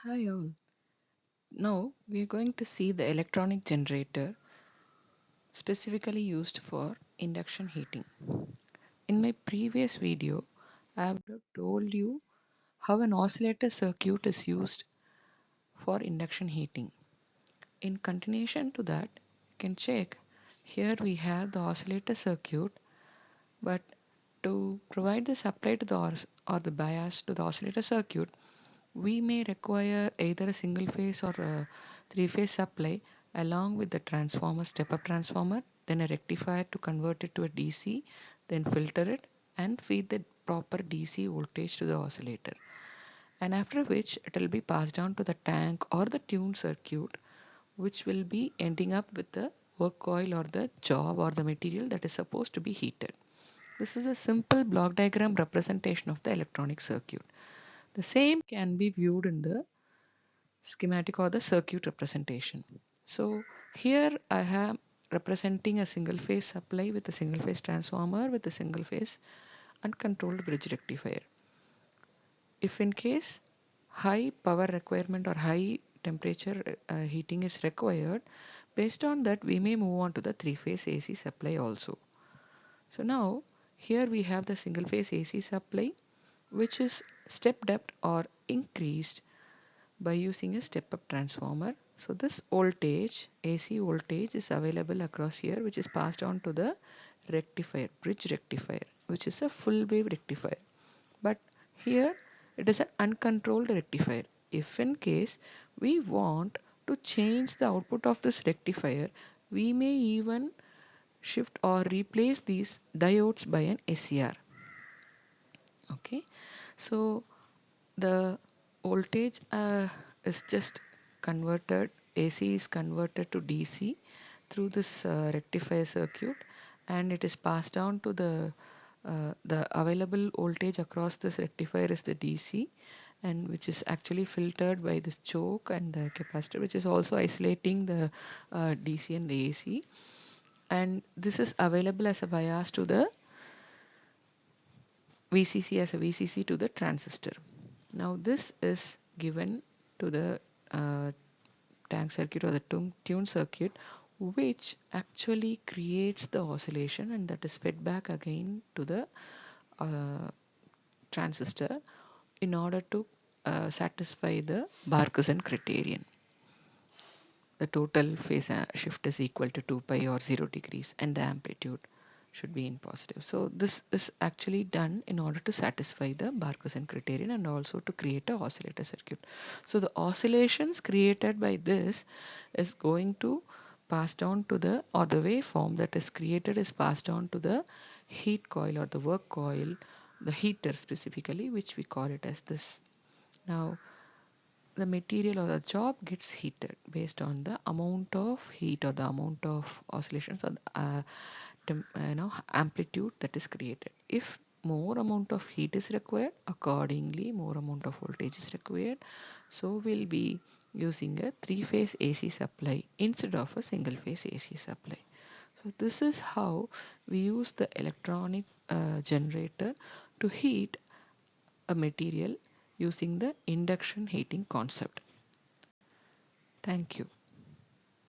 Hi all. Now we are going to see the electronic generator specifically used for induction heating. In my previous video, I have told you how an oscillator circuit is used for induction heating. In continuation to that, you can check here we have the oscillator circuit, but to provide the supply to the or the bias to the oscillator circuit, we may require either a single phase or a three-phase supply along with the transformer, step-up transformer, then a rectifier to convert it to a DC, then filter it and feed the proper DC voltage to the oscillator. And after which it will be passed down to the tank or the tune circuit, which will be ending up with the work coil or the job or the material that is supposed to be heated. This is a simple block diagram representation of the electronic circuit. The same can be viewed in the schematic or the circuit representation. So here I am representing a single phase supply with a single phase transformer with a single phase uncontrolled bridge rectifier. If in case high power requirement or high temperature heating is required, based on that we may move on to the three phase AC supply also. So now here we have the single phase AC supply, which is stepped up or increased by using a step-up transformer. So this voltage, AC voltage is available across here, which is passed on to the rectifier, bridge rectifier, which is a full wave rectifier. But here it is an uncontrolled rectifier. If in case we want to change the output of this rectifier, we may even shift or replace these diodes by an SCR. Okay, so the voltage is just converted, AC is converted to DC through this rectifier circuit, and it is passed down to the available voltage across this rectifier is the DC, and which is actually filtered by this choke and the capacitor, which is also isolating the DC and the AC, and this is available as a bias to the VCC as a VCC to the transistor. Now this is given to the tank circuit or the tune circuit, which actually creates the oscillation, and that is fed back again to the uh, transistor in order to satisfy the Barkhausen criterion. The total phase shift is equal to 2 pi or 0 degrees, and the amplitude should be in positive. So this is actually done in order to satisfy the Barkhausen criterion and also to create a oscillator circuit. So the oscillations created by this is going to pass down to the, or the waveform that is created is passed on to the heat coil or the work coil, the heater specifically, which we call it as this. Now the material or the job gets heated based on the amount of heat or the amount of oscillations or the, amplitude that is created. If more amount of heat is required, accordingly more amount of voltage is required. So we'll be using a three-phase AC supply instead of a single-phase AC supply. So this is how we use the electronic generator to heat a material using the induction heating concept. Thank you.